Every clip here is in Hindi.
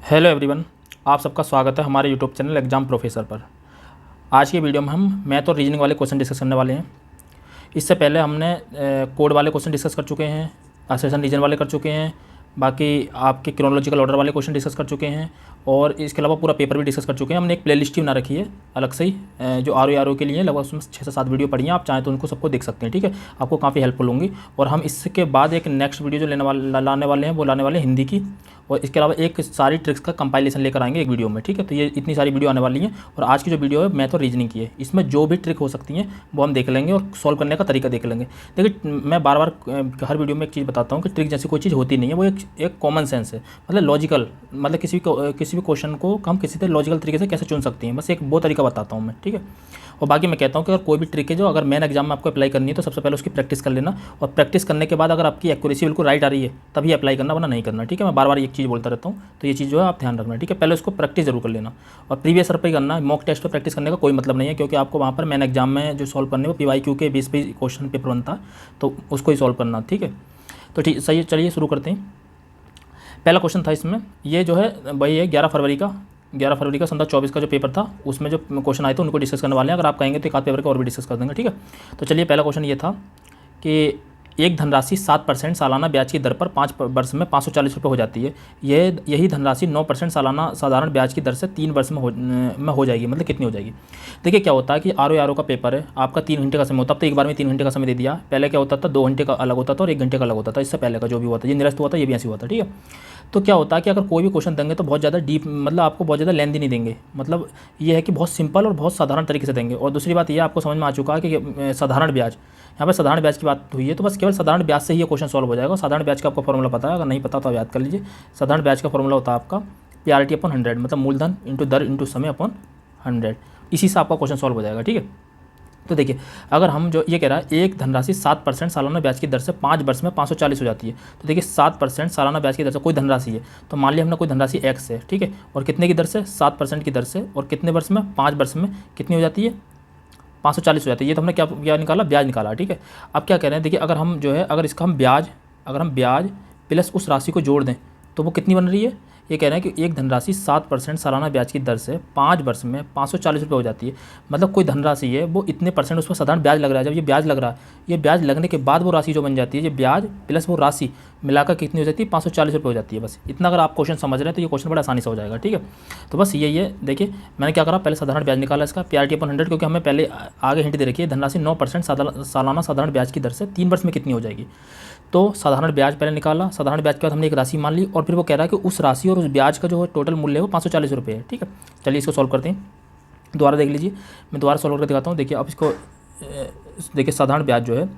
हेलो एवरीवन, आप सबका स्वागत है हमारे यूट्यूब चैनल एग्जाम प्रोफेसर पर। आज की वीडियो में हम मैथ और रीजनिंग वाले क्वेश्चन डिस्कस करने वाले हैं। इससे पहले हमने कोड वाले क्वेश्चन डिस्कस कर चुके हैं, असेशन रीजन वाले कर चुके हैं, बाकी आपके क्रोनोलॉजिकल ऑर्डर वाले क्वेश्चन डिस्कस कर चुके हैं और इसके अलावा पूरा पेपर भी डिस्कस कर चुके हैं। हमने एक प्लेलिस्ट ही बना रखी है अलग से ही, जो आर के लिए लगभग उसमें 6 से 7 वीडियो पड़ी हैं। आप चाहें तो उनको सबको देख सकते हैं, ठीक है। आपको काफ़ी हेल्पफुल होंगी। और हम इसके बाद एक नेक्स्ट वीडियो जो लाने वाले हैं वो लाने वाले हैं हिंदी की, और इसके अलावा एक सारी ट्रिक्स का कंपाइलेशन लेकर आएंगे एक वीडियो में, ठीक है। तो ये इतनी सारी वीडियो आने वाली हैं और आज की जो वीडियो है मैथ और रीजनिंग की है। इसमें जो भी ट्रिक हो सकती हैं वो हम देख लेंगे और सॉल्व करने का तरीका देख लेंगे। देखिए, मैं बार बार हर वीडियो में एक चीज़ बताता हूँ कि ट्रिक जैसी कोई चीज़ होती नहीं है, वो एक कॉमन सेंस है, मतलब लॉजिकल, मतलब किसी भी क्वेश्चन को हम किसी से लॉजिकल तरीके से कैसे चुन सकते हैं, बस एक वो तरीका बताता हूँ मैं, ठीक है। और बाकी मैं कहता हूँ कि अगर कोई भी ट्रिक है जो अगर मेन एग्जाम में आपको अप्लाई करनी है तो सबसे पहले उसकी प्रैक्टिस कर लेना, और प्रैक्टिस करने के बाद अगर आपकी एक्यूरेसी बिल्कुल राइट आ रही है तभी अप्लाई करना, वरना नहीं करना, ठीक है। मैं बार बार एक चीज़ बोलता रहता हूँ, तो ये चीज़ जो है आप ध्यान रखना, ठीक है। पहले उसको प्रैक्टिस जरूर कर लेना और प्रीवियस ईयर पर ही करना। मॉक टेस्ट पर प्रैक्टिस करने का कोई मतलब नहीं है, क्योंकि आपको वहाँ पर मेन एग्जाम में जो सॉल्व करने वो PYQ के 20 क्वेश्चन पेपर बनता है, तो उसको ही सॉल्व करना, ठीक है। तो ठीक सही है, चलिए शुरू करते हैं। पहला क्वेश्चन था इसमें, ये जो है वही है 11 फरवरी का सन 24 का जो पेपर था, उसमें जो क्वेश्चन आए थे उनको डिस्कस करने वाले हैं। अगर आप कहेंगे तो एक आध पेपर का और भी डिस्कस कर देंगे, ठीक है। तो चलिए, पहला क्वेश्चन ये था कि एक धनराशि 7% सालाना ब्याज की दर पर 5 वर्ष में 540 रुपये हो जाती है। यही धनराशि 9% सालाना साधारण ब्याज की दर से 3 वर्ष में हो जाएगी, मतलब कितनी हो जाएगी। देखिए, क्या होता है कि आर का पेपर है, आपका 3 घंटे का समय होता है, अब तो एक बार में 3 घंटे का समय दे दिया। पहले क्या होता था, 2 घंटे का अलग होता था और 1 घंटे का अलग होता था। इससे पहले का जो भी हुआ था, ये निरस्त हुआ था, ये भी ऐसे हुआ था, ठीक है। तो क्या होता है कि अगर कोई भी क्वेश्चन देंगे तो बहुत ज़्यादा डीप, मतलब आपको बहुत ज़्यादा लेंथी नहीं देंगे, मतलब ये है कि बहुत सिंपल और बहुत साधारण तरीके से देंगे। और दूसरी बात ये आपको समझ में आ चुका है कि साधारण ब्याज, यहाँ पर साधारण ब्याज की बात हुई है, तो बस केवल साधारण ब्याज से ही ये क्वेश्चन सॉल्व हो जाएगा। साधारण ब्याज का आपको फॉर्मूला पता है, अगर नहीं पता तो आप याद कर लीजिए। साधारण ब्याज का फॉर्मूला होता है आपका PRT/100, मतलब मूलधन इंटू दर इंटू समय अपॉन 100। इसी से आपका क्वेश्चन सॉल्व हो जाएगा, ठीक है। तो देखिए, अगर हम जो ये कह रहा है एक धनराशि 7% सालाना ब्याज की दर से 5 वर्ष में 540 हो जाती है, तो देखिए 7% सालाना ब्याज की दर से कोई धनराशि है, तो मान लिया हमने कोई धनराशि X है, ठीक है। और कितने की दर से, 7% की दर से, और कितने वर्ष में, 5 वर्ष में कितनी हो जाती है, 540 हो जाती है। ये तो हमने क्या निकाला, ब्याज निकाला, ठीक है। अब क्या कह रहे हैं, देखिए अगर हम जो है, अगर इसका हम ब्याज प्लस उस राशि को जोड़ दें तो वो कितनी बन रही है। ये कह रहे हैं कि एक धनराशि 7% सालाना ब्याज की दर से 5 वर्ष में 540 रुपये हो जाती है। मतलब कोई धनराशि है, वो इतने परसेंट उस पर साधारण ब्याज लग रहा है। जब ये ब्याज लग रहा है, ये ब्याज लगने के बाद वो राशि जो बन जाती है, ये ब्याज प्लस वो राशि मिलाकर कितनी हो जाती है, 540 रुपये हो जाती है। बस इतना अगर आप क्वेश्चन समझ रहे हैं तो ये क्वेश्चन बड़ा आसानी से हो जाएगा, ठीक है। तो बस यही है। देखिए, मैंने क्या करा, पहले साधारण ब्याज निकाला इसका PRT/100, क्योंकि हमें पहले आगे हिंट दे रखी है धनराशि 9% सालाना साधारण ब्याज की दर से 3 वर्ष में कितनी हो जाएगी। तो साधारण ब्याज पहले निकाला, साधारण ब्याज के बाद हमने एक राशि मान ली, और फिर वो कह रहा है कि उस राशि और उस ब्याज का जो टोटल मूल्य है वो 540 रुपये है, ठीक है। चलिए इसको सॉल्व करते हैं, दोबारा देख लीजिए, मैं दोबारा सॉल्व करके दिखाता हूँ। देखिए, अब इसको देखिए, साधारण ब्याज जो है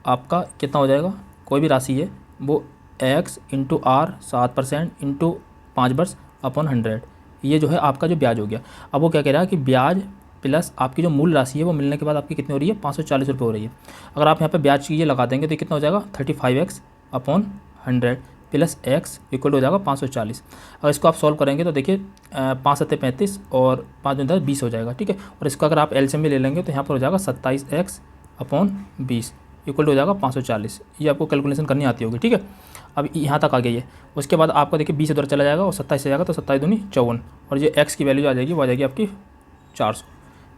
आपका कितना हो जाएगा, कोई भी राशि है वो X इंटू R 7% इंटू 5 वर्ष अपॉन 100, ये जो है आपका जो ब्याज हो गया। अब वो क्या कह रहा है कि ब्याज प्लस आपकी जो मूल राशि है वो मिलने के बाद आपकी कितनी हो रही है, 540 रुपये हो रही है। अगर आप यहाँ पे ब्याज की ये लगा देंगे तो कितना हो जाएगा, 35x upon 100 plus x equal हो जाएगा 540। अगर इसको आप सॉल्व करेंगे तो देखिए 5 7 35 और 5 10 20 हो जाएगा, ठीक है। और इसको अगर आप एलसीएम भी ले लेंगे तो यहाँ पर हो जाएगा 27x अपॉन 20 इक्वल हो जाएगा 540। ये आपको कैलकुलेशन करनी आती होगी, ठीक है। अब यहाँ तक आ गई है। उसके बाद आपका देखिए 20 इधर चला जाएगा और 27 से जाएगा, तो 27 दूनी 54, और ये x की वैल्यू आ जाएगी, वो आ जाएगी आपकी 400,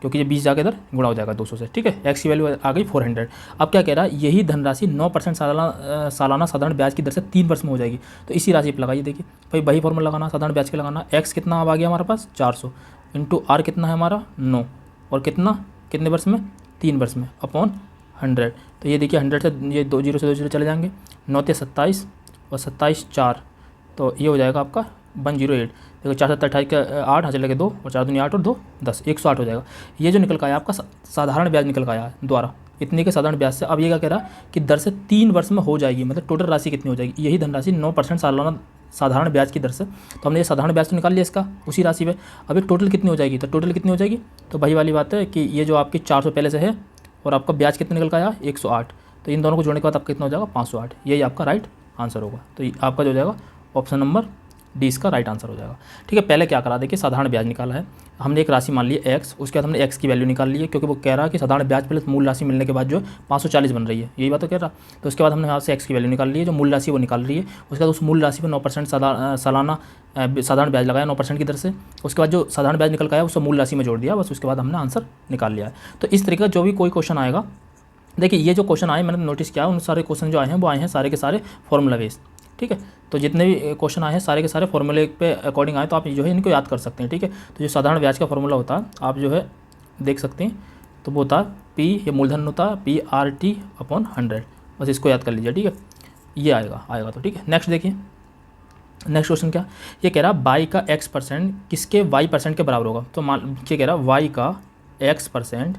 क्योंकि ये 20 जाकर इधर गुणा हो जाएगा 200 से, ठीक है। एक्स की वैल्यू आ गई 400। अब क्या कह रहा है, यही धनराशि 9% सालाना साधारण ब्याज की दर से 3 वर्ष में हो जाएगी। तो इसी राशि पर लगाइए, देखिए भाई वही फॉर्मूला लगाना, साधारण ब्याज के लगाना। एक्स कितना अब आ गया हमारे पास 400 इंटू आर कितना है हमारा 9, और कितने वर्ष में, 3 वर्ष में अपॉन 100। तो ये देखिए 100 से ये 2 0 से 2 0 चले जाएंगे, 9 से 27 और 27 4, तो ये हो जाएगा आपका 108। देखो 4 7 28 का 8 यहाँ चलेगा 2 और 4 दूनी 8 और 2 10, 108 हो जाएगा। ये जो निकल का आया आपका साधारण ब्याज निकल का आया द्वारा, इतने के साधारण ब्याज से। अब ये क्या कह रहा है कि दर से 3 वर्ष में हो जाएगी, मतलब टोटल राशि कितनी हो जाएगी, यही धनराशि 9% सालाना साधारण ब्याज की दर से। तो हमने ये साधारण ब्याज तो निकाल लिया इसका उसी राशि पे। अब ये टोटल कितनी हो जाएगी, तो टोटल कितनी हो जाएगी, तो वही वाली बात है कि ये जो आपकी 400 पहले से है और आपका ब्याज कितना निकल का आया 108, तो इन दोनों को जोड़ने के बाद आपका कितना हो जाएगा 508। यही आपका राइट आंसर होगा। तो आपका जो हो जाएगा ऑप्शन नंबर डी इसका राइट आंसर हो जाएगा। ठीक है, पहले क्या करा, देखिए साधारण ब्याज निकाला है, हमने एक राशि मान ली एक्स, उसके बाद हमने एक्स की वैल्यू निकाल ली है, क्योंकि वो कह रहा है कि साधारण ब्याज प्लस मूल राशि मिलने के बाद जो 540 बन रही है, यही बात तो कह रहा। तो उसके बाद हमने यहाँ से एक्स की वैल्यू निकाल ली है, जो मूल राशि वो निकाल रही है। उसके बाद उस मूल राशि पर 9% सालाना साधारण ब्याज लगाया 9% की दर से। उसके बाद जो साधारण ब्याज निकल के आया उसको मूल राशि में जोड़ दिया, बस उसके बाद हमने आंसर निकाल लिया है। तो इस तरीके का जो भी कोई क्वेश्चन आएगा, देखिए ये जो क्वेश्चन आए मैंने नोटिस किया, उन सारे क्वेश्चन जो आए हैं वो आए हैं सारे के सारे फॉर्मूला बेस्ड। ठीक है, तो जितने भी क्वेश्चन आए हैं सारे के सारे फॉर्मूले पे अकॉर्डिंग आए, तो आप जो है इनको याद कर सकते हैं। ठीक है, तो जो साधारण ब्याज का फॉर्मूला होता है आप जो है देख सकते हैं, तो वो होता है पी, ये मूलधन होता है PRT/100, बस इसको याद कर लीजिए। ठीक है, ये आएगा तो ठीक है। नेक्स्ट देखिए, नेक्स्ट क्वेश्चन क्या, ये कह रहा है y का x% किसके y% के बराबर होगा। तो मान ये कह रहा है y का x%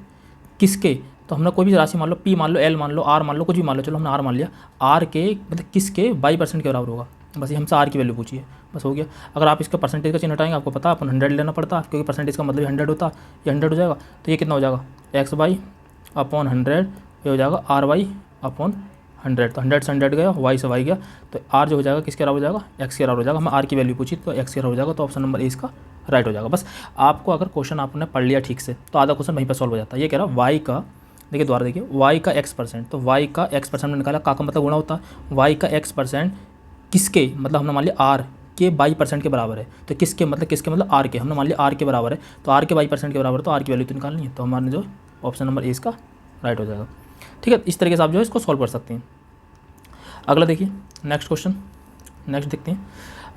किसके, तो हमने कोई भी राशि मान लो, p मान लो, l मान लो, r मान लो, कुछ भी मान लो, चलो हमने r मान लिया, r के मतलब किसके y% के बराबर होगा। बस ये हमसे r की वैल्यू पूछी है, बस हो गया। अगर आप इसका परसेंटेज का चिन्ह हटाएंगे, आपको पता है अपन 100 लेना पड़ता है, क्योंकि परसेंटेज का मतलब 100 होता है, ये 100 हो जाएगा। तो ये कितना हो जाएगा, x/100, ये हो जाएगा r/100। तो 100 से 100 गया, y से y गया, तो r जो हो जाएगा किसके बराबर हो जाएगा, x के बराबर हो जाएगा। हमें r की वैल्यू पूछी तो x के बराबर हो जाएगा, तो ऑप्शन नंबर ए इसका राइट हो जाएगा। बस आपको अगर क्वेश्चन आपने पढ़ लिया ठीक से तो आधा क्वेश्चन वहीं पर सॉल्व हो जाता है। ये कह रहा है y का, देखिए दोबारा देखिए, y का x%, तो y का x% में निकाला, का मतलब गुणा होता है, y का x% किसके, मतलब हमने मान लिया r के y% के बराबर है, तो किसके मतलब r के, हमने मान लिया r के बराबर है, तो r के y% के बराबर, तो r की वैल्यू तो निकालनी है, तो हमारे जो ऑप्शन नंबर ए इसका राइट हो जाएगा। ठीक है, इस तरीके से आप जो है इसको सॉल्व कर सकते हैं। अगला देखिए, नेक्स्ट क्वेश्चन, नेक्स्ट देखते हैं।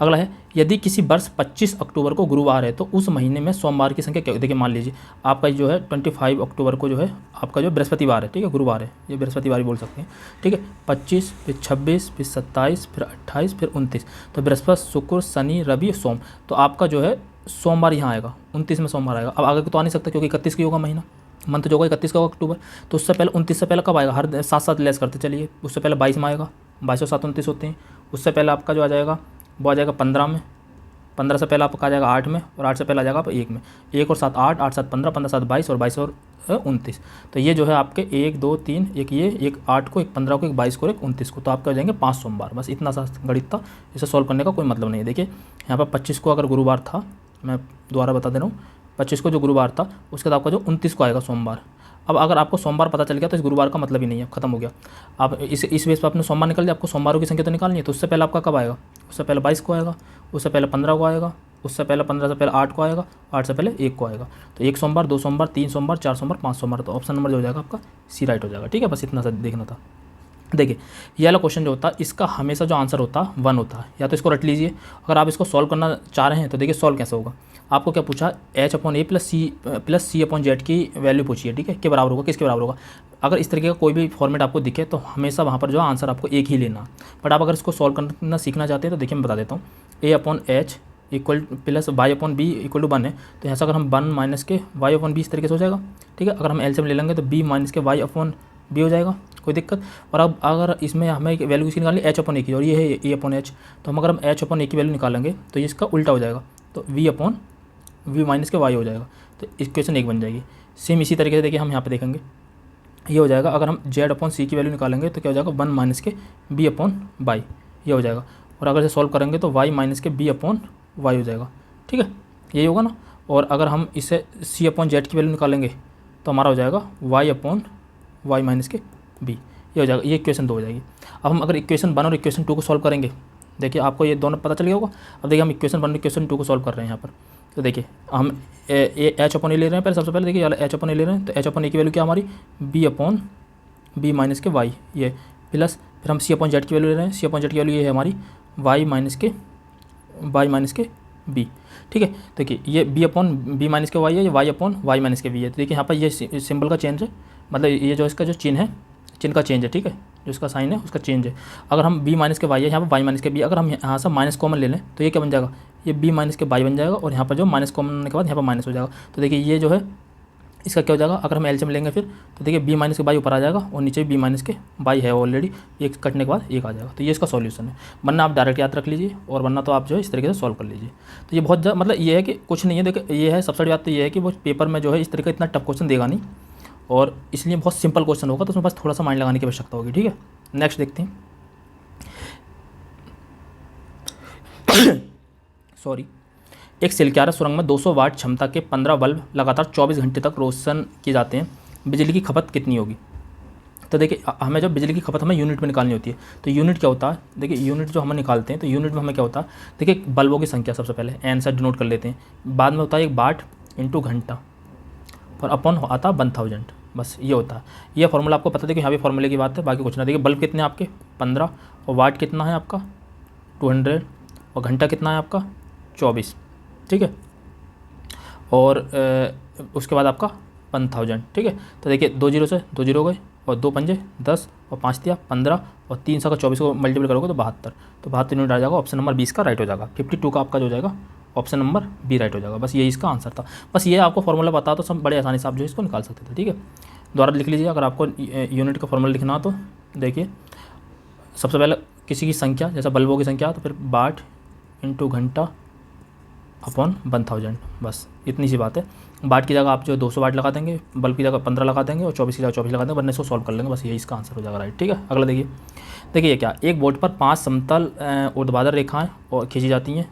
अगला है, यदि किसी वर्ष 25 अक्टूबर को गुरुवार है तो उस महीने में सोमवार की संख्या क्या। देखिए मान लीजिए आपका जो है 25 अक्टूबर को जो है आपका जो बृहस्पतिवार है, ठीक है, गुरुवार है, ये बृहस्पतिवार ही बोल सकते हैं। ठीक है, 25, फिर 26, फिर 27, फिर 28, फिर 29, तो बृहस्पति, शुक्र, शनि, रवि, सोम, तो आपका जो है सोमवार यहाँ आएगा, 29 में सोमवार आएगा। अब आगे तो आ नहीं सकता क्योंकि 31 की होगा महीना, मंथ जो होगा 31 का होगा अक्टूबर, तो उससे पहले 29 से पहले कब आएगा, हर 7 लेस करते चलिए, उससे पहले 22 में आएगा, 22 और 7 29 होते हैं। उससे पहले आपका जो आ जाएगा वो आ जाएगा 15 में, 15 से पहले आपका आ जाएगा 8 में, और 8 से पहले आ जाएगा आप 1 में, 1 और 7 8, 8 7 15, 15 7 22, और 22 और 29, तो ये जो है आपके 1 2 3, एक ये, एक 8 को, एक 15 को, एक 22 को, एक 29 को, तो आपके हो जाएंगे 5 सोमवार। बस इतना सा गणित था, इसे सॉल्व करने का कोई मतलब नहीं है। देखिए यहाँ पर 25 को अगर गुरुवार था, मैं दोबारा बता दे रहा हूँ, 25 को जो गुरुवार था उसके बाद आपका जो 29 को आएगा सोमवार। अब अगर आपको सोमवार पता चल गया तो इस गुरुवार का मतलब ही नहीं है, खत्म हो गया। आप इस बेस पर आपने सोमवार निकल दिया, आपको सोमवारों की संख्या तो निकालनी है, तो उससे पहले आपका कब आएगा, उससे पहले 22 को आएगा, उससे पहले 15 को आएगा, उससे पहले 15 से पहले 8 को आएगा, 8 से पहले 1 को आएगा, तो 1 सोमवार, 2 सोमवार, 3 सोमवार, 4 सोमवार, 5 सोमवार, तो ऑप्शन नंबर जो हो जाएगा आपका सी राइट हो जाएगा। ठीक है, बस इतना सा देखना था। देखिए ये वाला क्वेश्चन जो होता है इसका हमेशा जो आंसर होता है 1 होता है, या तो इसको रट लीजिए। अगर आप इसको सॉल्व करना चाह रहे हैं तो देखिए सॉल्व कैसे होगा। आपको क्या पूछा, h/a प्लस c/z की वैल्यू पूछी है, ठीक है, के बराबर होगा, किसके बराबर होगा। अगर इस तरीके का कोई भी फॉर्मेट आपको दिखे तो हमेशा वहाँ पर जो आंसर आपको एक ही लेना। बट आप अगर इसको सॉल्व करना सीखना चाहते हैं तो देखिए मैं बता देता हूँ, a/h equal plus y/b equal to 1 है, तो यहाँ से अगर हम 1 माइनस के y/b इस तरीके से हो जाएगा। ठीक है, अगर हम एलसीएम ले लेंगे तो b माइनस के y/b हो जाएगा, कोई दिक्कत। और अब अगर इसमें हमें वैल्यू इसकी निकालनी h/a की, और ये है a/h, तो हम अगर हम h/a की वैल्यू निकालेंगे तो ये इसका उल्टा हो जाएगा, तो v माइनस के y हो जाएगा, तो इक्वेशन 1 बन जाएगी। सेम इसी तरीके से देखिए हम यहाँ पे देखेंगे, ये हो जाएगा। अगर हम z/c की वैल्यू निकालेंगे तो क्या हो जाएगा, 1 माइनस के b/y, ये हो जाएगा। और अगर इसे सॉल्व करेंगे तो y माइनस के b/y हो जाएगा। ठीक है, यही होगा ना। और अगर हम इसे c/z की वैल्यू निकालेंगे तो हमारा हो जाएगा y माइनस के b, ये हो जाएगा। ये इक्वेशन 2 हो जाएगी। अब हम अगर इक्वेशन 1 और इक्वेशन 2 को सॉल्व करेंगे, देखिए आपको ये दोनों पता चल गया होगा। अब देखिए हम इक्वेशन 1 और इक्वेशन 2 को सॉल्व कर रहे हैं यहाँ पर, तो देखिए हम h/a ले रहे हैं। पहले सबसे पहले देखिए h/a ले रहे हैं, तो h/a की वैल्यू क्या हमारी b माइनस के y, ये प्लस फिर हम c/z की वैल्यू ले रहे हैं, c/z की वैल्यू ये है हमारी y माइनस के b। ठीक है, देखिए ये b माइनस के y है, ये y माइनस के b है। तो देखिए यहाँ पर ये सिंबल का चेंज है, मतलब ये जो इसका जो चिन्ह है, चिन्ह का चेंज है। ठीक है, जो इसका साइन है उसका चेंज है। अगर हम b माइनस के y है, यहाँ पर y माइनस के b, अगर हम यहाँ से माइनस कॉमन ले लें तो ये क्या बन जाएगा, ये b माइनस के y बन जाएगा, और यहाँ पर जो माइनस कॉमन होने के बाद यहाँ पर माइनस हो जाएगा। तो देखिए ये जो है इसका क्या हो जाएगा, अगर हम एलसीएम लेंगे फिर तो देखिए b माइनस के y ऊपर आ जाएगा, और नीचे b माइनस के y है ऑलरेडी, एक कटने के बाद एक आ जाएगा। तो ये इसका सॉल्यूशन है। वरना आप डायरेक्ट याद रख लीजिए, और वरना तो आप जो है इस तरीके से सॉल्व कर लीजिए। तो ये बहुत मतलब ये है कि कुछ नहीं है, देखिए ये है सबसे बड़ी बात तो ये है कि वो पेपर में जो है इस तरीके का इतना टफ क्वेश्चन देगा नहीं, और इसलिए बहुत सिंपल क्वेश्चन होगा, तो उसमें बस थोड़ा सा माइंड लगाने की आवश्यकता होगी। ठीक है, नेक्स्ट देखते हैं। सॉरी, एक सिलक्यारा सुरंग में 200 वाट क्षमता के 15 बल्ब लगातार 24 घंटे तक रोशन किए जाते हैं, बिजली की खपत कितनी होगी। तो देखिए हमें जब बिजली की खपत हमें यूनिट में निकालनी होती है, तो यूनिट क्या होता है, देखिए यूनिट जो हम निकालते हैं तो यूनिट में हमें क्या होता है, देखिए बल्बों की संख्या सबसे पहले एन से डिनोट कर लेते हैं, बाद में होता है 1 वाट इंटू घंटा और अपॉन आता 1000, बस ये होता है। ये फॉर्मूला आपको पता है कि यहाँ भी फॉर्मूले की बात है, बाकी कुछ ना। देखिए बल्ब कितने आपके 15 और वाट कितना है आपका 200 और घंटा कितना है आपका 24, ठीक है, और उसके बाद आपका 1000, ठीक है। तो देखिए 2 जीरो से 2 जीरो गए और 2 पंजे 10 और 5 दिया 15 और 3 का 24 को मल्टीपल करोगे तो 72, तो 72 यूनिट आ जाएगा। ऑप्शन नंबर 20 का राइट हो जाएगा। 52 का आपका जो हो जाएगा ऑप्शन नंबर बी राइट हो जाएगा। बस यही इसका आंसर था। बस ये आपको फॉर्मूला पता तो सब बड़े आसानी से आप जो इसको निकाल सकते थे, ठीक है। दोबारा लिख लीजिए अगर आपको यूनिट का फॉर्मूला लिखना तो देखिए सबसे पहले किसी की संख्या, जैसा बल्बों की संख्या, तो फिर वाट इंटू घंटा अपॉन 1000, बस इतनी सी बात है। वाट की जगह आप जो 200 वाट लगा देंगे, बल्ब की जगह 15 लगा देंगे और 24 की जगह 24 लगा देंगे, वरना इसको सॉल्व कर लेंगे। बस यही इसका आंसर हो जाएगा राइट, ठीक है। अगला देखिए ये क्या, एक बोर्ड पर 5 समतल ऊर्ध्वाधर रेखाएं और खींची जाती हैं,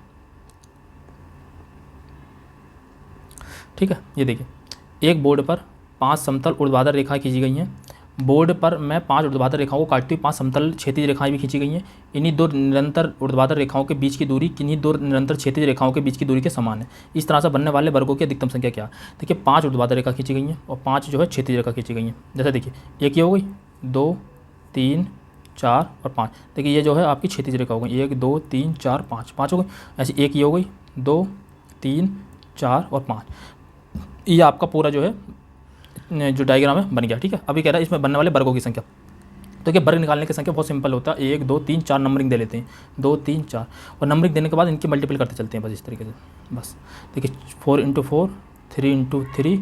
ठीक है। ये देखिए एक बोर्ड पर 5 समतल ऊर्ध्वाधर रेखाएं खींची गई हैं, बोर्ड पर मैं 5 ऊर्ध्वाधर रेखाओं को काटती हुई 5 समतल क्षैतिज रेखाएं भी खींची गई हैं। इन्हीं 2 निरंतर ऊर्ध्वाधर रेखाओं के बीच की दूरी किन्हीं 2 निरंतर क्षैतिज रेखाओं के बीच की दूरी के समान है। इस तरह से बनने वाले वर्गों की अधिकतम संख्या क्या है। देखिए 5 ऊर्ध्वाधर रेखा खींची गई हैं और 5 जो है क्षैतिज रेखा खींची गई हैं। जैसे देखिए एक ये हो गई, 2 3 4 और 5। देखिए ये जो है आपकी क्षैतिज रेखा हो गई, 1 2 3 4 5 हो गई। ऐसे एक ये हो गई, 2 3 4 और 5। ये आपका पूरा जो है जो डायग्राम है बन गया, ठीक है। अभी कह रहा है इसमें बनने वाले वर्गों की संख्या। तो क्या वर्ग निकालने की संख्या बहुत सिंपल होता है, 1 2 3 4 नंबरिंग दे लेते हैं, 2 3 4 और नंबरिंग देने के बाद इनकी मल्टीपल करते चलते हैं, बस इस तरीके से। बस देखिए 4 × 4, 3 × 3,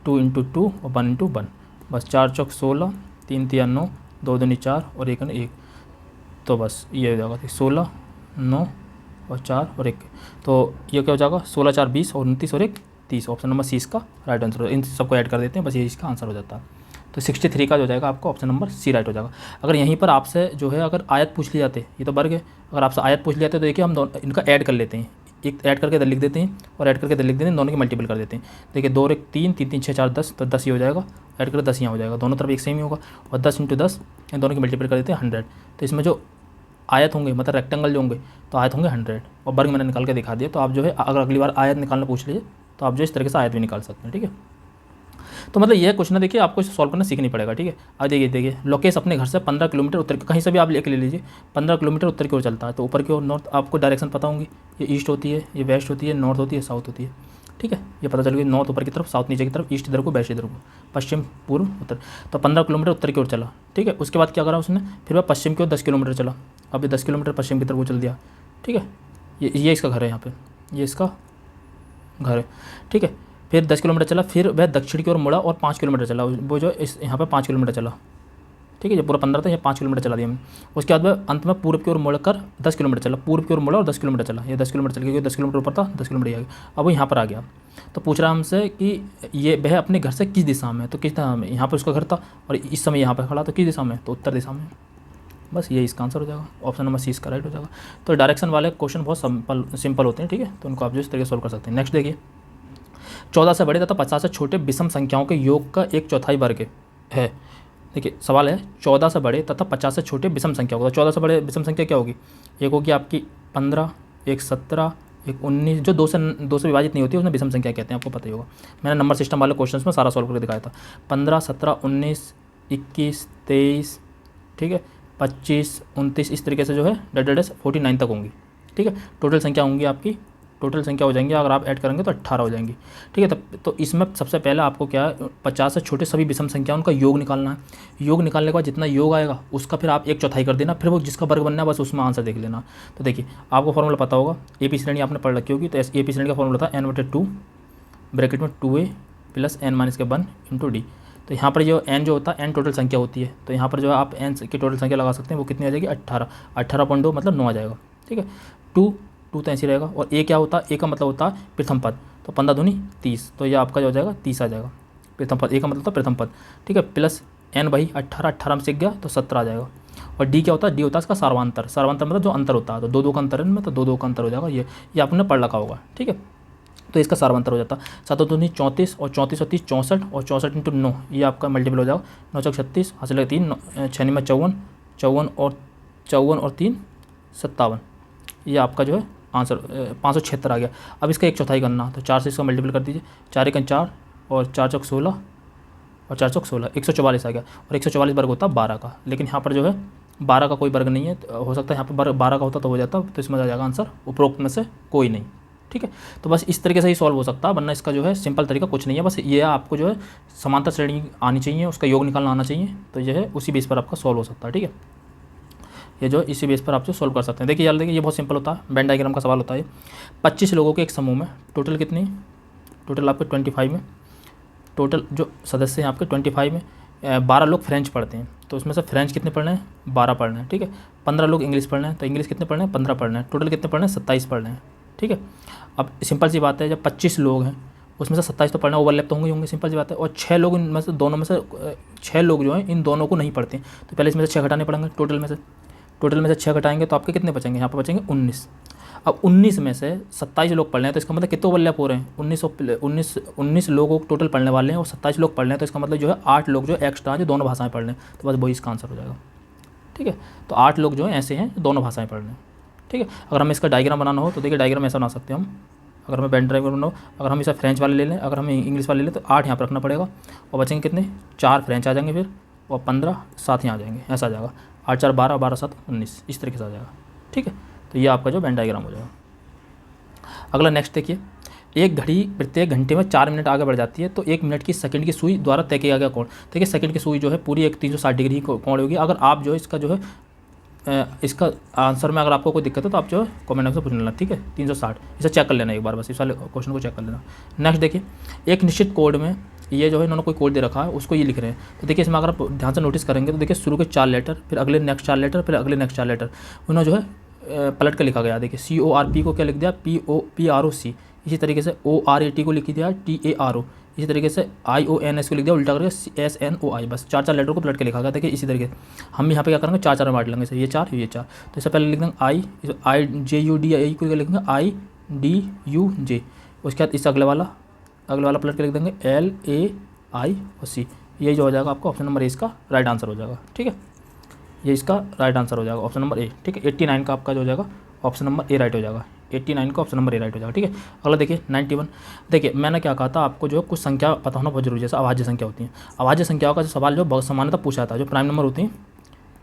2 × 2 और 1 × 1। बस 4 चौक 16, 3 3 9, 2 दूनी 4 और 1 1। तो बस ये हो जाएगा 16 9 और 4 और 1। तो ये क्या हो जाएगा 16 4 20 और 29 और 1 30। ऑप्शन नंबर सी इसका राइट आंसर हो। इन सबको ऐड कर देते हैं, बस ये इसका आंसर हो जाता है। तो 63 का जो जाएगा आपको ऑप्शन नंबर सी राइट हो जाएगा। अगर यहीं पर आपसे जो है अगर आयत पूछ ली जाते, ये तो वर्ग है, अगर आपसे आयत पूछ लिया जाते तो देखिए हम दोनों इनका ऐड कर लेते हैं, एक ऐड करके इधर लिख देते हैं और ऐड करके इधर लिख देते हैं, दोनों की मल्टीपल कर देते हैं। देखिए 2 और 1 3, 3 3 6 4 10, तो 10 ही हो जाएगा, ऐड करके 10 यहाँ हो जाएगा, दोनों तरफ एक सेम ही होगा। और 10 × 10 इन दोनों की मल्टीपल कर देते हैं 100। तो इसमें जो आयत होंगे मतलब रेक्टेंगल जो होंगे तो आयत होंगे 100 और वर्ग मैंने निकाल के दिखा दिया। तो आप जो है अगर अगली बार आयत निकालना पूछ लीजिए तो आप जो इस तरीके से आयत भी निकाल सकते हैं, ठीक है। तो मतलब यह क्वेश्चन देखिए आपको इसे सॉल्व करना सीखनी पड़ेगा, ठीक है। अब देखिए लोकेश अपने घर से 15 किलोमीटर उत्तर कहीं से भी आप लेके ले लीजिए, 15 किलोमीटर उत्तर की ओर चलता है। तो ऊपर की ओर नॉर्थ, आपको डायरेक्शन पता होंगी, ये ईस्ट होती है, ये वेस्ट होती है, नॉर्थ होती है, साउथ होती है, ठीक है। ये पता चल गया, नॉर्थ ऊपर की तरफ, साउथ नीचे की तरफ, ईस्ट इधर को, वेस्ट इधर को, पश्चिम पूर्व उत्तर। तो 15 किलोमीटर उत्तर की ओर चला, ठीक है। उसके बाद क्या करा उसने, फिर वह पश्चिम की ओर 10 किलोमीटर चला। अब ये 10 किलोमीटर पश्चिम की तरफ वो चल दिया, ठीक है। ये इसका घर है यहाँ पे, ये इसका घर है, ठीक है। फिर 10 किलोमीटर चला, फिर वह दक्षिण की ओर मुड़ा और 5 किलोमीटर चला, वो जो इस यहाँ पे 5 किलोमीटर चला, ठीक है। ये पूरा 15 था, ये 5 किलोमीटर चला दिया हमने। उसके बाद वह अंत में पूर्व की ओर मुड़कर 10 किलोमीटर चला, पूर्व की ओर मुड़ा और 10 किलोमीटर चला। ये 10 किलोमीटर चल गया, 10 किलोमीटर ऊपर था, 10 किलोमीटर आ गया। अब वो यहाँ पर आ गया। तो पूछ रहा हमसे कि ये वह अपने घर से किस दिशा में, तो किस दिशा में, यहाँ पर उसका घर था और इस समय यहाँ पर खड़ा, तो किस दिशा में, तो उत्तर दिशा में। बस ये इसका आंसर हो जाएगा, ऑप्शन नंबर सी इसका राइट हो जाएगा। तो डायरेक्शन वाले क्वेश्चन बहुत सिंपल होते हैं, ठीक है। तो उनको आप जो इस तरीके सॉल्व कर सकते हैं। नेक्स्ट देखिए 14 से बड़े तथा 50 से छोटे विषम संख्याओं के योग का 1/4 वर्ग है। देखिए सवाल है 14 से बड़े तथा 50 से छोटे विषम संख्याओं का। तो 14 से बड़े विषम संख्या क्या होगी, एक होगी आपकी 15, एक 17, एक 19, जो 2 से विभाजित नहीं होती है उसमें विषम संख्या कहते हैं, आपको पता ही होगा। मैंने नंबर सिस्टम वाले क्वेश्चन में सारा सॉल्व करके दिखाया था। 15, 17, 19, 21, 23, ठीक है, 25, 29, इस तरीके से जो है डेड 49 तक होंगी, ठीक है। टोटल संख्या होंगी आपकी, टोटल संख्या हो जाएंगी अगर आप ऐड करेंगे तो 18 हो जाएंगी, ठीक है। तो इसमें सबसे पहले आपको क्या है 50 से छोटे सभी विषम संख्या उनका योग निकालना है। योग निकालने के बाद जितना योग आएगा उसका फिर आप 1/4 कर देना, फिर वो जिसका वर्ग बनना है बस उसमें आंसर देख लेना। तो देखिए आपको फॉर्मूला पता होगा, AP श्रेणी आपने पढ़ रखी होगी। तो AP श्रेणी का फॉर्मूला था n/2 ब्रैकेट में 2a + n-1 × d। तो यहाँ पर जो n जो होता है n टोटल संख्या होती है, तो यहाँ पर जो है आप n की टोटल संख्या लगा सकते हैं, वो कितनी आ जाएगी 18, 18.2 मतलब 9 आ जाएगा, ठीक है। 2 तो ऐसे रहेगा। और a क्या होता है, a का मतलब होता है प्रथम पद, तो 15 दूनी 30, तो ये आपका जो हो जाएगा 30 आ जाएगा प्रथम पद, a का मतलब था प्रथम पद, ठीक है। प्लस n भाई 18 में सीख गया तो 17 आ जाएगा। और डी क्या होता है, डी होता है इसका सर्वांतर। सर्वांतर मतलब जो अंतर होता है, तो 2 का अंतर है इनमें, तो 2 का अंतर हो जाएगा। ये आपने पढ़ रखा होगा, ठीक है। तो इसका सर्वांतर हो जाता है 7 और 2 34 और 34 और 30 64 और 64 इंटू 9, ये आपका मल्टीपल हो जाएगा। 9 चौक 36, हासिल है 3, 6 में 54, 54 और 3 57, ये आपका जो है आंसर 576 आ गया। अब इसका 1/4 करना, तो 4 से इसका मल्टीपल कर दीजिए, 4 1 4 और 4 चौक 16 और 4 चौक 16, 144 आ गया। और 144 वर्ग होता है 12 का, लेकिन यहाँ पर जो है 12 का कोई वर्ग नहीं है, तो हो सकता है यहाँ पर 12 का होता तो हो जाता, तो इसमें आ जाएगा आंसर उपरोक्त में से कोई नहीं, ठीक है। तो बस इस तरीके से ही सॉल्व हो सकता है, वरना इसका जो है सिंपल तरीका कुछ नहीं है। बस ये आपको जो है समांतर श्रेणी आनी चाहिए, उसका योग निकालना आना चाहिए, तो ये है उसी बेस पर आपका सॉल्व हो सकता है, ठीक है। ये जो इसी बेस पर आप जो सॉल्व कर सकते हैं। देखिए यार, देखिए ये बहुत सिंपल होता है, वेन डायग्राम का सवाल होता है। 25 लोगों के एक समूह में टोटल कितनी, टोटल आपके 25 में, टोटल जो सदस्य हैं आपके 25 में 12 लोग फ्रेंच पढ़ते हैं, तो उसमें से फ्रेंच कितने पढ़ने हैं, 12 पढ़ने हैं, ठीक है। 15 लोग इंग्लिश पढ़ने हैं, तो इंग्लिश कितने पढ़ने हैं, 15 पढ़ने हैं। टोटल कितने पढ़ने हैं, 27 पढ़ने हैं, ठीक है। अब सिंपल सी बात है, जब 25 लोग हैं उसमें से 27 तो पढ़ना, ओवरलैप तो होंगे, सिंपल सी बात है। और 6 लोग इनमें से, दोनों में से 6 लोग जो हैं इन दोनों को नहीं पढ़ते, तो पहले इसमें से 6 घटाने पड़ेंगे टोटल में से 6 घटाएंगे तो आपके कितने बचेंगे, यहाँ पर बचेंगे 19। अब 19 में से 27 लोग पढ़ रहे हैं, तो इसका मतलब कितने ओवरलैप हो रहे हैं, 19 लोगों को टोटल पढ़ने वाले हैं और 27 लोग पढ़ रहे हैं, तो इसका मतलब जो है 8 लोग जो एक्स्ट्रा जो दोनों भाषाएं पढ़ रहे हैं, तो बस वही इसका आंसर हो जाएगा, ठीक है। तो 8 लोग जो है ऐसे हैं दोनों भाषाएं पढ़ रहे हैं, ठीक है। अगर हमें इसका डायग्राम बनाना हो तो देखिए डायग्राम ऐसा बना सकते हैं हम, अगर हमें वेन डायग्राम बनाना हो, अगर हम इसे फ्रेंच वाले ले लें, अगर हमें इंग्लिश वाले ले लें, तो 8 यहाँ पर रखना पड़ेगा और बचेंगे कितने, 4 फ्रेंच आ जाएंगे फिर, और 15 7 यहाँ आ जाएंगे, ऐसा आ जाएगा। 8 4 12, 12 7 19, इस तरीके से आ जाएगा, ठीक है। तो ये आपका जो वेन डायग्राम हो जाएगा। अगला नेक्स्ट देखिए, एक घड़ी प्रत्येक घंटे में 4 मिनट आगे बढ़ जाती है, तो 1 मिनट की सेकंड की सुई द्वारा तय किया गया कोण। देखिए सेकंड की सुई जो है पूरी एक 360 डिग्री कोण होगी। अगर आप जो है इसका जो है इसका आंसर में अगर आपको कोई दिक्कत है तो आप जो है कमेंट बॉक्स में पूछ लेना, ठीक है। 360 इसे चेक कर लेना एक बार, बस इस वाले क्वेश्चन को चेक कर लेना। नेक्स्ट देखिए, एक निश्चित कोड में ये जो है इन्होंने कोई कोड दे रखा है, उसको ये लिख रहे हैं। तो देखिए इसमें अगर आप ध्यान से नोटिस करेंगे तो देखिए शुरू के 4 लेटर, फिर अगले नेक्स्ट 4 लेटर, फिर अगले नेक्स्ट 4 लेटर, उन्होंने जो है पलट कर लिखा गया। देखिए CORP को क्या लिख दिया, PROC, इसी तरीके से ORAT को लिख दिया TARO, इसी तरीके से IONS को लिख दिया उल्टा करके SNOI, बस 4 लेटर को पलट के लिखा गया। देखिए इसी तरीके हम यहाँ पे क्या करेंगे, 4 में बांट लेंगे, ये 4 ये 4। तो इससे पहले लिख देंगे IJUDI को लिखेंगे IDUJ, उसके बाद इस अगले वाला पलट के लिख देंगे LAI और C। ये जो हो जाएगा आपका ऑप्शन नंबर ए इसका राइट आंसर हो जाएगा, ठीक है। ये इसका राइट आंसर हो जाएगा ऑप्शन नंबर ए, ठीक है। 89 का आपका जो हो जाएगा ऑप्शन नंबर ए राइट हो जाएगा, 89 का ऑप्शन नंबर ए राइट हो जाएगा, ठीक है। अगला देखिए 91। देखिए मैंने क्या कहा था आपको, जो कुछ संख्या पता होना बहुत जरूरी है, जैसे अभाज्य संख्या होती है। अभाज्य संख्याओं का जो सवाल जो बहुत सामान्यतः पूछा था, जो प्राइम नंबर होती है,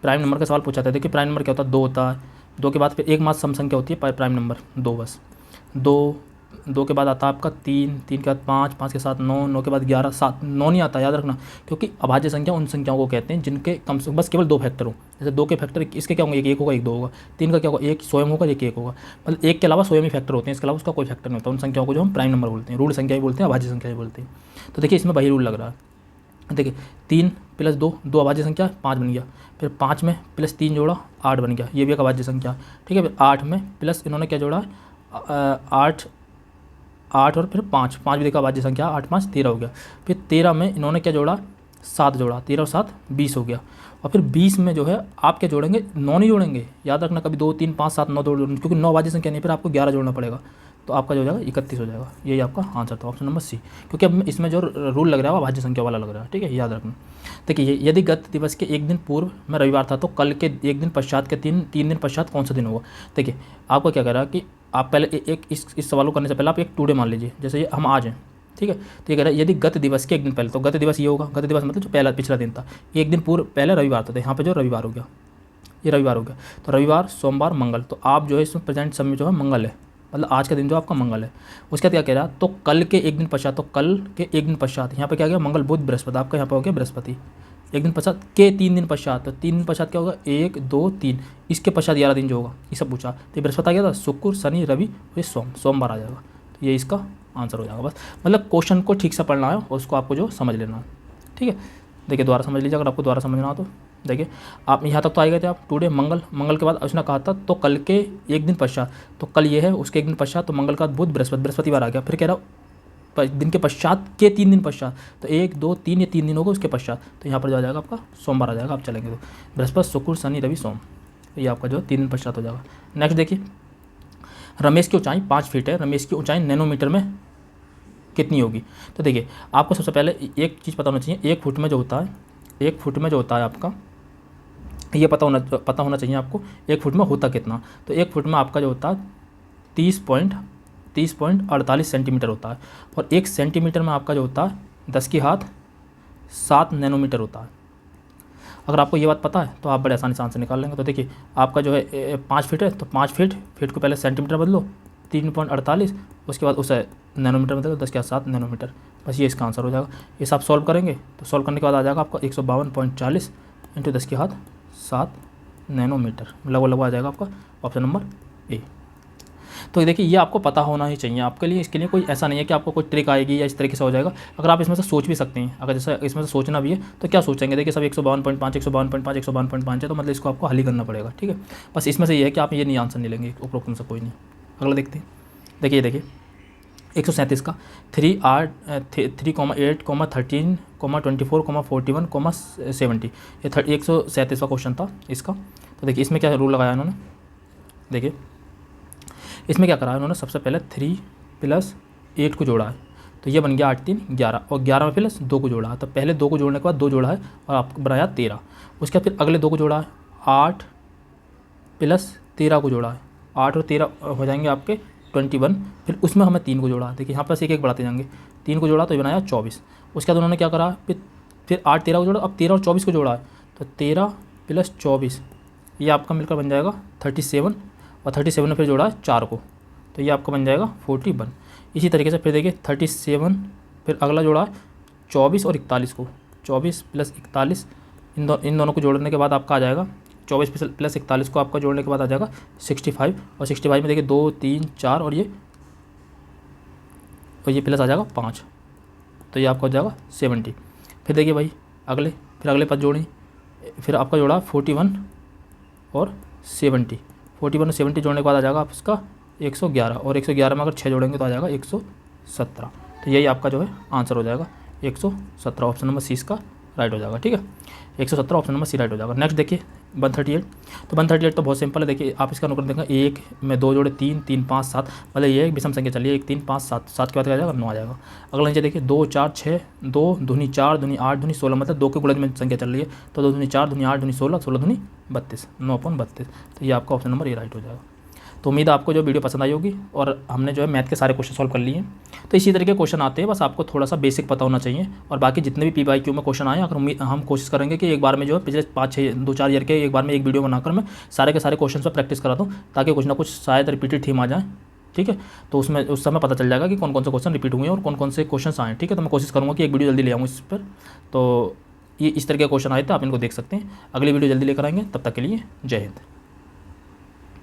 प्राइम नंबर का सवाल पूछा था। देखिए प्राइम नंबर क्या होता है, 2 होता है, 2 के बाद फिर एक मात्र सम संख्या होती है प्राइम नंबर 2, बस 2 के बाद आता है आपका 3 के बाद 5 के साथ 9 के बाद 11 7 9 नहीं आता, याद रखना, क्योंकि अभाज्य संख्या उन संख्याओं को कहते हैं जिनके कम से बस केवल 2 फैक्टर हो। जैसे 2 के फैक्टर इसके क्या होंगे, एक होगा, एक 2 होगा। 3 का क्या होगा, एक स्वयं होगा, एक होगा, मतलब एक के अलावा स्वयं ही फैक्टर होते हैं, इसके अलावा उसका कोई फैक्टर नहीं होता। उन संख्याओं को जो हम प्राइम नंबर बोलते हैं, रूल संख्या भी बोलते हैं, अभाज्य संख्या भी बोलते हैं। तो देखिए इसमें वही रूल लग रहा है। देखिए 3 + 2 अभाज्य संख्या 5 बन गया, फिर 5 में +3 जोड़ा 8 बन गया, ये भी एक अभाज्य संख्या, ठीक है। फिर 8 में प्लस इन्होंने क्या जोड़ा, 8 और फिर 5 भी देखा अभाज्य संख्या, 8 5 13 हो गया। फिर 13 में इन्होंने क्या जोड़ा, 7 जोड़ा, 13 और 7 20 हो गया। और फिर 20 में जो है आप क्या जोड़ेंगे, 9 नहीं जोड़ेंगे, याद रखना, कभी 2 3 5 7 9 जोड़ेंगे, क्योंकि 9 अभाज्य संख्या नहीं, फिर आपको 11 जोड़ना पड़ेगा, तो आपका जो हो जाएगा 31 हो जाएगा। यही आपका आंसर था ऑप्शन नंबर सी, क्योंकि अब इसमें जो रूल लग रहा है वो अभाज्य संख्या वाला लग रहा है, ठीक है, याद रखना। देखिए यदि गत दिवस के एक दिन पूर्व में रविवार था, तो कल के एक दिन पश्चात के 3 दिन पश्चात कौन सा दिन होगा। देखिए आपको क्या कह रहा है कि आप पहले एक इस सवाल को करने से पहले आप एक टुडे मान लीजिए, जैसे ये हम आज हैं, ठीक है। तो ये कह रहा है यदि गत दिवस के एक दिन पहले, तो गत दिवस ये होगा, गत दिवस मतलब जो पहला पिछला दिन था, एक दिन पूर्व पहले रविवार था, तो यहाँ पे जो रविवार हो गया, ये रविवार हो गया। तो रविवार सोमवार मंगल, तो आप जो है इसमें प्रेजेंट समय जो है मंगल है, मतलब आज का दिन जो आपका मंगल है। उसके बाद क्या कह रहा है, तो कल के एक दिन पश्चात, तो कल के एक दिन पश्चात यहाँ पे क्या गया, मंगल बुध बृहस्पति, आपका यहाँ पे हो गया बृहस्पति। एक दिन पश्चात के 3 दिन पश्चात, तो 3 दिन पश्चात क्या होगा, 1 2 3, इसके पश्चात 11 दिन जो होगा, ये सब पूछा। तो बृहस्पति आ गया था, शुक्र शनि रवि और सोमवार आ जाएगा, तो ये इसका आंसर हो जाएगा। बस मतलब क्वेश्चन को ठीक से पढ़ना है और उसको आपको जो समझ लेना है, ठीक है। देखिए दोबारा समझ लीजिए, अगर आपको दोबारा समझना हो तो देखिए आप यहाँ तक तो आए गए थे आप, टुडे मंगल के बाद उसने कहा था तो कल के एक दिन पश्चात, तो कल ये है, उसके एक दिन पश्चात, तो मंगल का बुध बृहस्पतिवार आ गया। फिर कह रहा दिन के पश्चात के 3 दिन पश्चात, तो 1 2 3 ये 3 दिन होगा उसके पश्चात, तो यहाँ पर जो आ जाएगा आपका सोमवार आ जाएगा। आप चलेंगे तो बृहस्पति शुक्र शनि रवि सोम, तो ये आपका जो है 3 दिन पश्चात हो जाएगा। नेक्स्ट देखिए, रमेश की ऊंचाई 5 फीट है, रमेश की ऊंचाई नैनोमीटर में कितनी होगी। तो देखिए आपको सबसे पहले एक चीज़ पता होना चाहिए, 1 फुट में जो होता है, 1 फुट में जो होता है आपका, ये पता होना चाहिए आपको 1 फुट में होता कितना। तो 1 फुट में आपका जो होता है 30.48 सेंटीमीटर होता है, और 1 सेंटीमीटर में आपका जो होता है 10⁻7 नैनोमीटर होता है। अगर आपको ये बात पता है तो आप बड़े आसानी से आंसर निकाल लेंगे। तो देखिए आपका जो है 5 फीट है, तो 5 फीट को पहले सेंटीमीटर बदलो 3.48, उसके बाद उसे नैनोमीटर बदलो 10⁻7 नैनोमीटर, बस ये इसका आंसर हो जाएगा। ये सब सॉल्व करेंगे तो सॉल्व करने के बाद आ जाएगा आपका 152.40 × 10⁻7 नैनोमीटर, लगभग आ जाएगा आपका ऑप्शन नंबर ए। तो देखिए ये आपको पता होना ही चाहिए आपके लिए, इसके लिए कोई ऐसा नहीं है कि आपको कोई ट्रिक आएगी या इस तरीके से हो जाएगा। अगर आप इसमें से सोच भी सकते हैं, अगर जैसे इसमें से सोचना भी है तो क्या सोचेंगे, देखिए सब 152.5 152.5 है, तो मतलब इसको आपको हल ही करना पड़ेगा, ठीक है। बस इसमें से ये है कि आप ये नहीं आंसर नहीं लेंगे, उपरोक्त में से कोई नहीं। अगला देखते हैं, देखिए 137 का 3 3,8, 13, 24, 41, 70, ये 137 का क्वेश्चन था इसका। तो देखिए इसमें क्या रूल लगाया इन्होंने, देखिए इसमें क्या करा है उन्होंने, सबसे पहले 3 + 8 को जोड़ा है, तो ये बन गया 8 3 11, और 11 में प्लस 2 को जोड़ा है, तो पहले 2 को जोड़ने के बाद 2 जोड़ा है और आपको बनाया 13। उसके बाद फिर अगले 2 को जोड़ा है, 8 + 13 को जोड़ा है, 8 और 13 हो जाएंगे आपके 21, फिर उसमें हमें 3 को जोड़ा है। देखिए यहाँ पर एक बढ़ाते जाएंगे, 3 को जोड़ा तो ये बनाया 24। उसके बाद उन्होंने क्या करा, फिर 8 13 को जोड़ा, अब 13 और 24 को जोड़ा है, तो 13 + 24 ये आपका मिलकर बन जाएगा 37, और 37 ने फिर जोड़ा है 4 को, तो ये आपका बन जाएगा 41। इसी तरीके से फिर देखिए 37, फिर अगला जोड़ा है 24 और 41 को, 24 + 41 इन दोनों को जोड़ने के बाद आपका आ जाएगा 24 + 41 को आपका जोड़ने के बाद आ जाएगा 65, और 65 में देखिए 2 3 4 और ये प्लस आ जाएगा 5, तो ये आपका हो जाएगा 70। फिर देखिए भाई अगले पद जोड़ी, फिर आपका जोड़ा 41 और 70, 41 और 70 जोड़ने के बाद आ जाएगा आपका 111, और 111 में अगर 6 जोड़ेंगे तो आ जाएगा 117। तो यही आपका जो है आंसर हो जाएगा 117, ऑप्शन नंबर सी इसका राइट हो जाएगा, ठीक है। 117 ऑप्शन नंबर सी राइट हो जाएगा। नेक्स्ट देखिए 138, तो 138 तो बहुत सिंपल है, देखिए आप इसका अनुक्रम देखें, 1 में 2 जोड़े 3 3 5 7, मतलब ये एक विषम संख्या चलिए 1 3 5 7, 7 के बाद क्या आ जाएगा 9 आ जाएगा। अगला नीचे देखिए 2 4 6, 2 दूनी 4 दूनी 8 दूनी 16, मतलब 2 के गुणज में संख्या चल रही है, तो 2 दूनी 4 दूनी 8 दूनी 16, 16 दूनी 32, 9/32, तो ये आपका ऑप्शन नंबर ये राइट हो जाएगा। तो उम्मीद है आपको जो वीडियो पसंद आई होगी, और हमने जो है मैथ के सारे क्वेश्चन सॉल्व कर लिए हैं। तो इसी तरीके के क्वेश्चन आते हैं, बस आपको थोड़ा सा बेसिक पता होना चाहिए, और बाकी जितने भी PYQ में क्वेश्चन आए, अगर हम कोशिश करेंगे कि एक बार में जो है पिछले 5-6 2-4 ईयर के एक बार में एक वीडियो बनाकर मैं सारे के सारे क्वेश्चन पर प्रैक्टिस करा दूँ, ताकि कुछ ना कुछ शायद रिपीटेड थीम आ जाए, ठीक है। तो उसमें उस समय पता चल जाएगा कि कौन कौन से क्वेश्चन रिपीट हुए हैं और कौन कौन से क्वेश्चन आए, ठीक है। तो मैं कोशिश करूँगा कि एक वीडियो जल्दी ले आऊँ इस पर। तो ये इस तरह के क्वेश्चन आए थे, आप इनको देख सकते हैं। अगली वीडियो जल्दी लेकर आएंगे, तब तक के लिए जय हिंद।